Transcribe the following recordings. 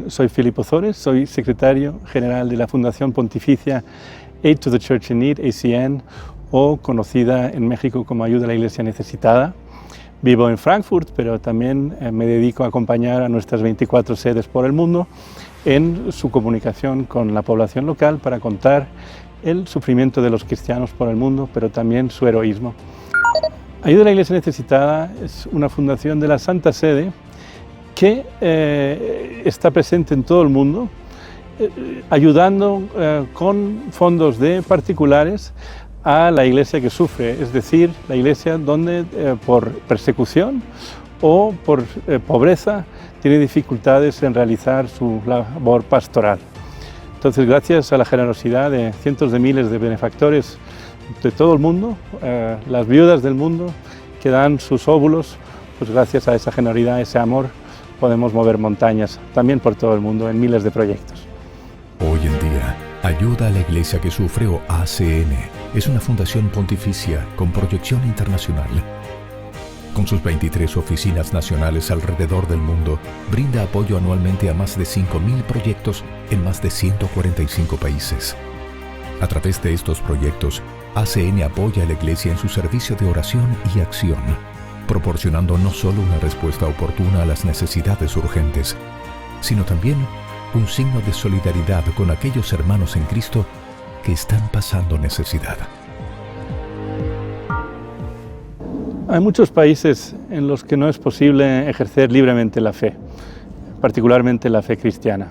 Soy Filipe Ozores, soy secretario general de la Fundación Pontificia Aid to the Church in Need, ACN, o conocida en México como Ayuda a la Iglesia Necesitada. Vivo en Frankfurt, pero también me dedico a acompañar a nuestras 24 sedes por el mundo en su comunicación con la población local para contar el sufrimiento de los cristianos por el mundo, pero también su heroísmo. Ayuda a la Iglesia Necesitada es una fundación de la Santa Sede que está presente en todo el mundo, ayudando con fondos de particulares a la iglesia que sufre, es decir, la iglesia donde por persecución o por pobreza tiene dificultades en realizar su labor pastoral. Entonces, gracias a la generosidad de cientos de miles de benefactores de todo el mundo, las viudas del mundo que dan sus óvulos, pues gracias a esa generosidad, ese amor, podemos mover montañas también por todo el mundo en miles de proyectos. Hoy en día, Ayuda a la Iglesia que Sufre, o ACN, es una fundación pontificia con proyección internacional. Con sus 23 oficinas nacionales alrededor del mundo, brinda apoyo anualmente a más de 5.000 proyectos en más de 145 países. A través de estos proyectos, ACN apoya a la Iglesia en su servicio de oración y acción, proporcionando no solo una respuesta oportuna a las necesidades urgentes, sino también un signo de solidaridad con aquellos hermanos en Cristo que están pasando necesidad. Hay muchos países en los que no es posible ejercer libremente la fe, particularmente la fe cristiana.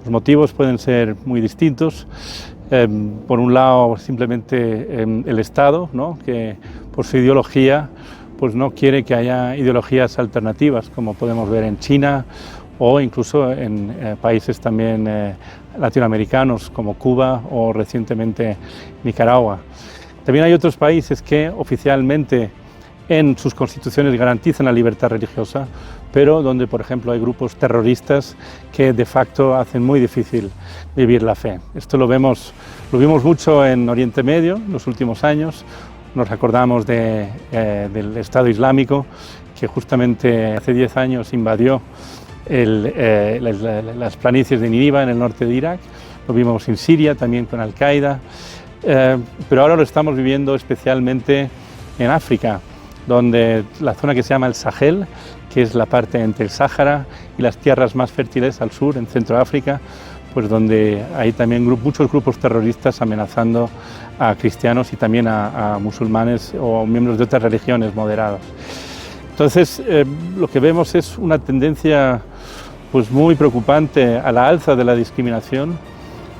Los motivos pueden ser muy distintos. Por un lado, simplemente el Estado, ¿no?, que por su ideología pues no quiere que haya ideologías alternativas, como podemos ver en China o incluso en países también latinoamericanos como Cuba o recientemente Nicaragua. También hay otros países que oficialmente en sus constituciones garantizan la libertad religiosa, pero donde, por ejemplo, hay grupos terroristas que de facto hacen muy difícil vivir la fe. Esto lo vimos mucho en Oriente Medio en los últimos años. Nos acordamos del Estado Islámico, que justamente hace 10 años invadió las planicies de Nínive en el norte de Irak. Lo vimos en Siria también con Al-Qaeda, pero ahora lo estamos viviendo especialmente en África, donde la zona que se llama el Sahel, que es la parte entre el Sáhara y las tierras más fértiles al sur, en Centroáfrica, pues donde hay también muchos grupos terroristas amenazando a cristianos y también a musulmanes o miembros de otras religiones moderadas. Entonces, lo que vemos es una tendencia pues muy preocupante a la alza de la discriminación,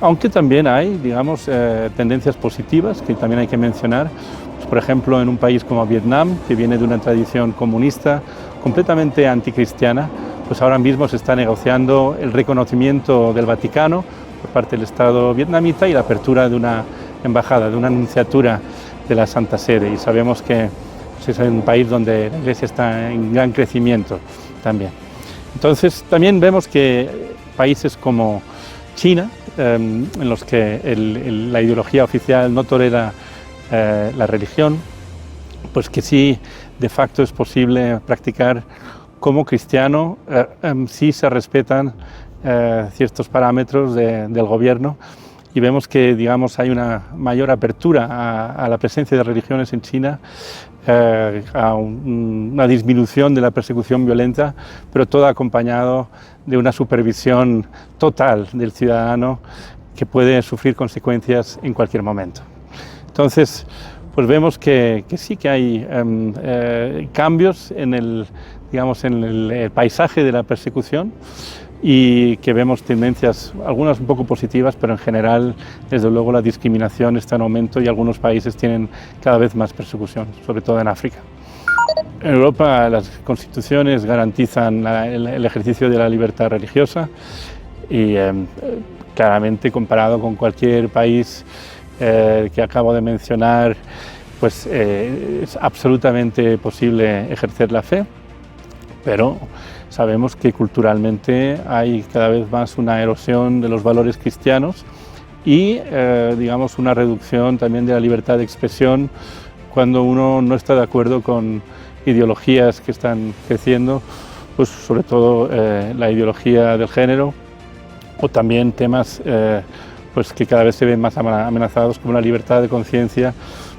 aunque también hay, digamos, tendencias positivas que también hay que mencionar. Pues, por ejemplo, en un país como Vietnam, que viene de una tradición comunista completamente anticristiana, pues ahora mismo se está negociando el reconocimiento del Vaticano por parte del Estado vietnamita y la apertura de una embajada, de una nunciatura de la Santa Sede. Y sabemos que es un país donde la Iglesia está en gran crecimiento también. Entonces, también vemos que países como China, en los que la ideología oficial no tolera la religión, pues que sí, de facto es posible practicar como cristiano si se respetan ciertos parámetros del gobierno, y vemos que, digamos, hay una mayor apertura a la presencia de religiones en China, a una disminución de la persecución violenta, pero todo acompañado de una supervisión total del ciudadano que puede sufrir consecuencias en cualquier momento. Entonces, pues vemos que sí que hay cambios en el paisaje de la persecución, y que vemos tendencias, algunas un poco positivas, pero en general, desde luego, la discriminación está en aumento y algunos países tienen cada vez más persecución, sobre todo en África. En Europa las constituciones garantizan el ejercicio de la libertad religiosa y claramente, comparado con cualquier país que acabo de mencionar, pues es absolutamente posible ejercer la fe, pero sabemos que culturalmente hay cada vez más una erosión de los valores cristianos y, digamos, una reducción también de la libertad de expresión cuando uno no está de acuerdo con ideologías que están creciendo, pues sobre todo la ideología del género, o también temas pues que cada vez se ven más amenazados, como la libertad de conciencia,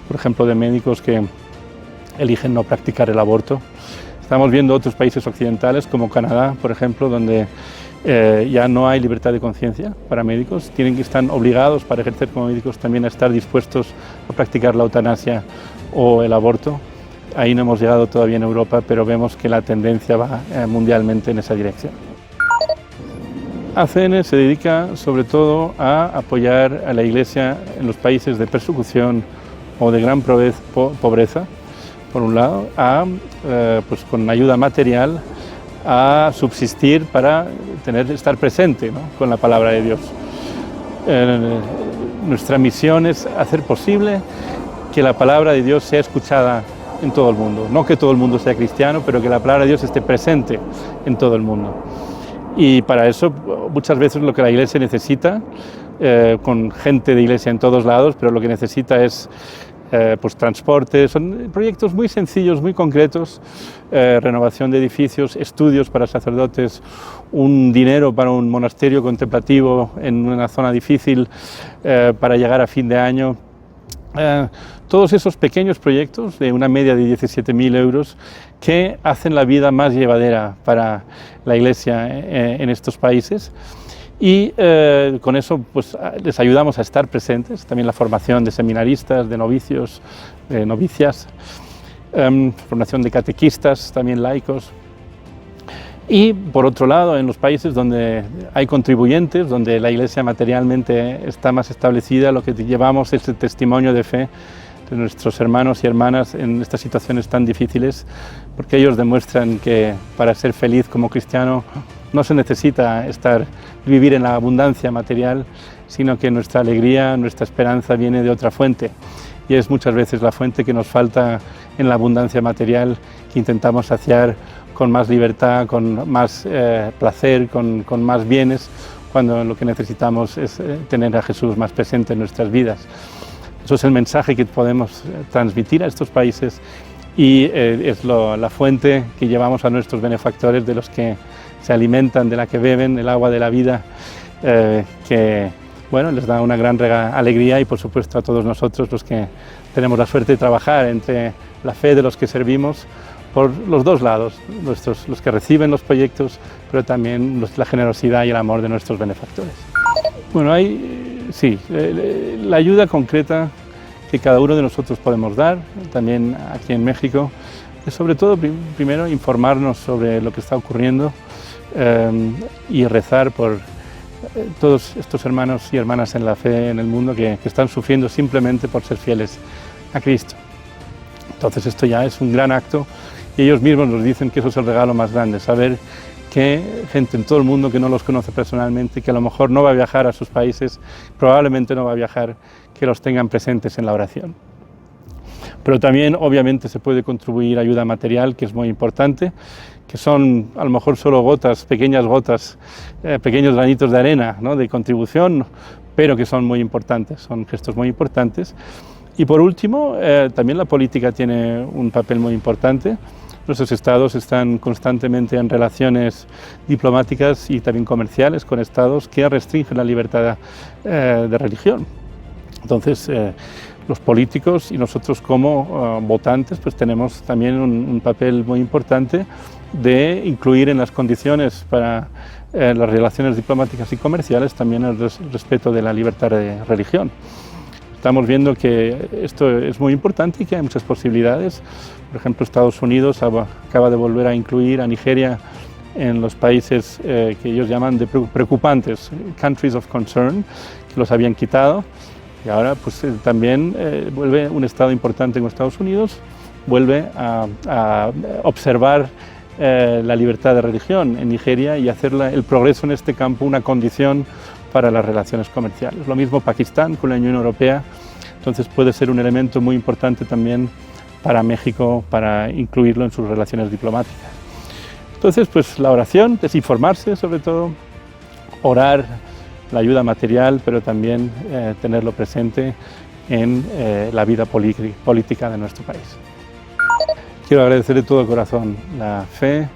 por ejemplo, de médicos que eligen no practicar el aborto. Estamos viendo otros países occidentales, como Canadá, por ejemplo, donde ya no hay libertad de conciencia para médicos, están obligados para ejercer como médicos también a estar dispuestos a practicar la eutanasia o el aborto. Ahí no hemos llegado todavía en Europa, pero vemos que la tendencia va mundialmente en esa dirección. ACN se dedica sobre todo a apoyar a la Iglesia en los países de persecución o de gran pobreza, por un lado, pues con ayuda material, a subsistir para estar presente, ¿no?, con la palabra de Dios. Nuestra misión es hacer posible que la palabra de Dios sea escuchada en todo el mundo. No que todo el mundo sea cristiano, pero que la palabra de Dios esté presente en todo el mundo. Y para eso muchas veces lo que la Iglesia necesita, con gente de Iglesia en todos lados, pero lo que necesita es pues transporte, son proyectos muy sencillos, muy concretos, renovación de edificios, estudios para sacerdotes, un dinero para un monasterio contemplativo en una zona difícil para llegar a fin de año. Todos esos pequeños proyectos de una media de 17.000 euros que hacen la vida más llevadera para la Iglesia en estos países. Y con eso pues, les ayudamos a estar presentes, también la formación de seminaristas, de novicios, de novicias, formación de catequistas, también laicos. Y por otro lado, en los países donde hay contribuyentes, donde la Iglesia materialmente está más establecida, lo que llevamos es el testimonio de fe de nuestros hermanos y hermanas en estas situaciones tan difíciles, porque ellos demuestran que para ser feliz como cristiano no se necesita vivir en la abundancia material, sino que nuestra alegría, nuestra esperanza viene de otra fuente. Y es muchas veces la fuente que nos falta en la abundancia material, que intentamos saciar con más libertad, con más placer, con más bienes, cuando lo que necesitamos es tener a Jesús más presente en nuestras vidas. Eso es el mensaje que podemos transmitir a estos países y es la fuente que llevamos a nuestros benefactores, de los que se alimentan, de la que beben el agua de la vida, que bueno, les da una gran alegría, y por supuesto a todos nosotros, los que tenemos la suerte de trabajar entre la fe de los que servimos por los dos lados, los que reciben los proyectos, pero también la generosidad y el amor de nuestros benefactores. Bueno, sí, la ayuda concreta que cada uno de nosotros podemos dar, también aquí en México, es sobre todo primero informarnos sobre lo que está ocurriendo y rezar por todos estos hermanos y hermanas en la fe en el mundo que están sufriendo simplemente por ser fieles a Cristo. Entonces esto ya es un gran acto, y ellos mismos nos dicen que eso es el regalo más grande, saber que gente en todo el mundo que no los conoce personalmente, que a lo mejor no va a viajar a sus países, probablemente no va a viajar, que los tengan presentes en la oración. Pero también obviamente se puede contribuir ayuda material, que es muy importante, que son a lo mejor solo pequeñas gotas, pequeños granitos de arena, ¿no?, de contribución, pero que son muy importantes, son gestos muy importantes. Y por último, también la política tiene un papel muy importante. Nuestros estados están constantemente en relaciones diplomáticas y también comerciales con estados que restringen la libertad de religión. Entonces, los políticos y nosotros como votantes pues tenemos también un papel muy importante de incluir en las condiciones para las relaciones diplomáticas y comerciales también el respeto de la libertad de religión. Estamos viendo que esto es muy importante y que hay muchas posibilidades. Por ejemplo, Estados Unidos acaba de volver a incluir a Nigeria en los países que ellos llaman de preocupantes, countries of concern, que los habían quitado. Y ahora pues también vuelve un estado importante como Estados Unidos, vuelve a observar la libertad de religión en Nigeria y hacer el progreso en este campo una condición para las relaciones comerciales. Lo mismo Pakistán con la Unión Europea, entonces puede ser un elemento muy importante también para México, para incluirlo en sus relaciones diplomáticas. Entonces, pues la oración es informarse sobre todo, orar, la ayuda material, pero también tenerlo presente en la vida política de nuestro país. Quiero agradecer de todo corazón la fe,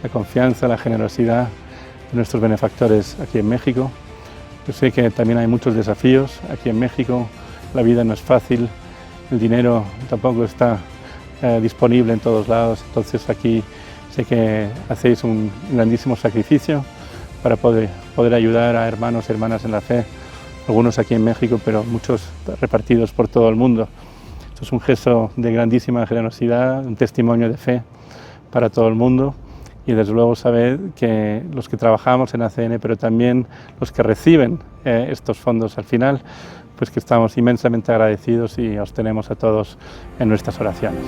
la confianza, la generosidad de nuestros benefactores aquí en México. Yo sé que también hay muchos desafíos aquí en México, la vida no es fácil, el dinero tampoco está disponible en todos lados, entonces aquí sé que hacéis un grandísimo sacrificio para poder ayudar a hermanos y hermanas en la fe, algunos aquí en México, pero muchos repartidos por todo el mundo. Esto es un gesto de grandísima generosidad, un testimonio de fe para todo el mundo. Y desde luego saber que los que trabajamos en ACN, pero también los que reciben estos fondos al final, pues que estamos inmensamente agradecidos y os tenemos a todos en nuestras oraciones.